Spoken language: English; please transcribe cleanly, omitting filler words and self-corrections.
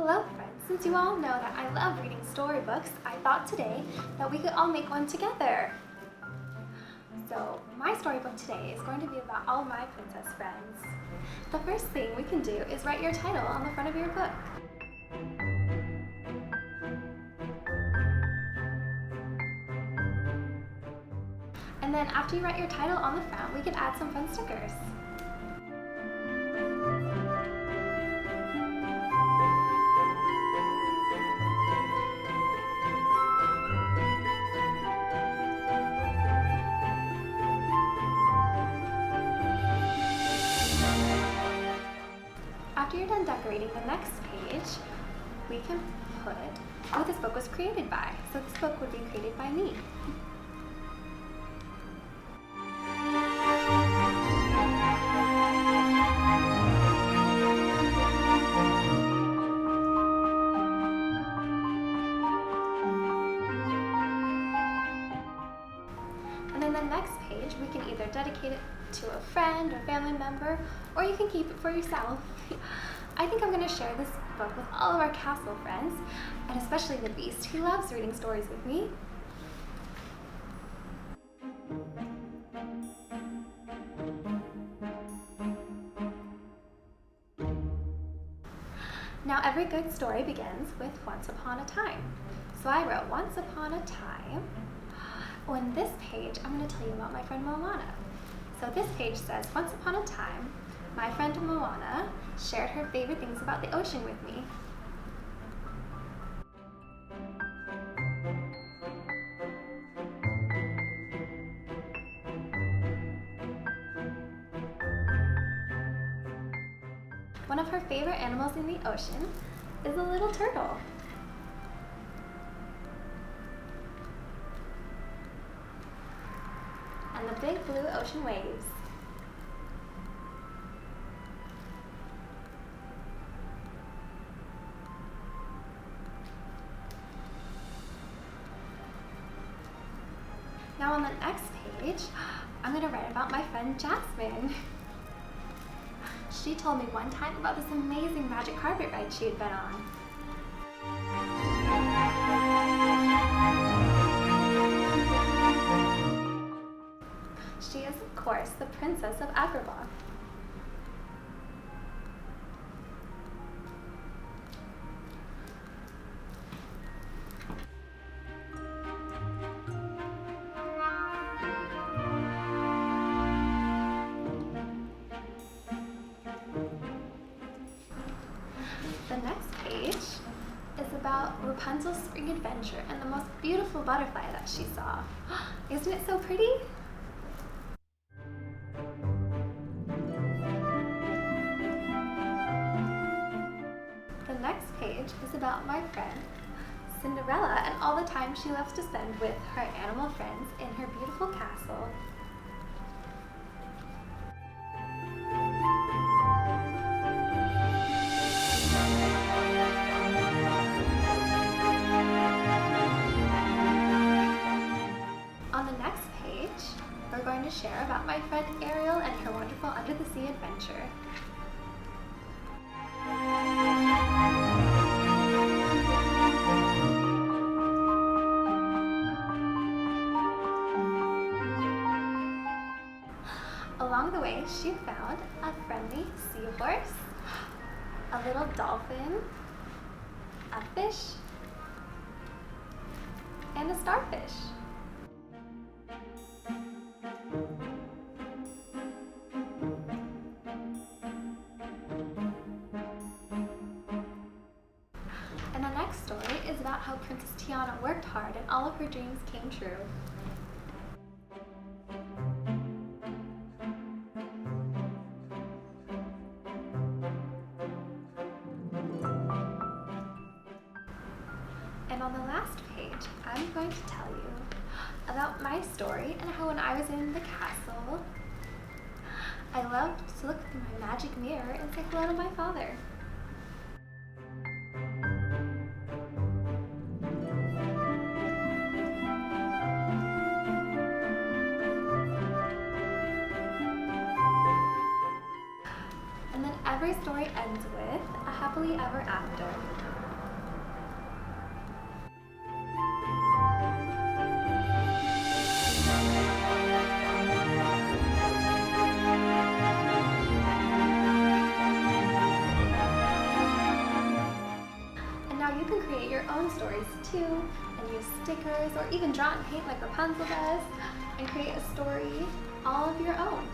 Hello friends, since you all know that I love reading storybooks, I thought today that we could all make one together. So my storybook today is going to be about all my princess friends. The first thing we can do is write your title on the front of your book. And then after you write your title on the front, we can add some fun stickers. After you're done decorating the next page, we can put who this book was created by. So this book would be created by me. And then the next page, we can either dedicate it to a friend or family member, or you can keep it for yourself. I think I'm going to share this book with all of our castle friends, and especially the Beast. He loves reading stories with me. Now every good story begins with once upon a time. So I wrote once upon a time. On this page, I'm going to tell you about my friend Moana. So this page says, once upon a time, my friend Moana shared her favorite things about the ocean with me. One of her favorite animals in the ocean is a little turtle. And the big blue ocean waves. Now on the next page, I'm going to write about my friend Jasmine. She told me one time about this amazing magic carpet ride she had been on. She is, of course, the Princess of Agrabah. The next page is about Rapunzel's spring adventure and the most beautiful butterfly that she saw. Isn't it so pretty? The next page is about my friend Cinderella and all the time she loves to spend with her animal friends in her beautiful castle. On the next page, we're going to share about my friend Ariel and her wonderful under the sea adventure. Along the way, she found a friendly seahorse, a little dolphin, a fish, and a starfish. And the next story is about how Princess Tiana worked hard and all of her dreams came true. And on the last page, I'm going to tell you about my story and how when I was in the castle, I loved to look through my magic mirror and say hello to my father. Every story ends with a happily ever after. your own stories too, and use stickers or even draw and paint like Rapunzel does, and create a story all of your own.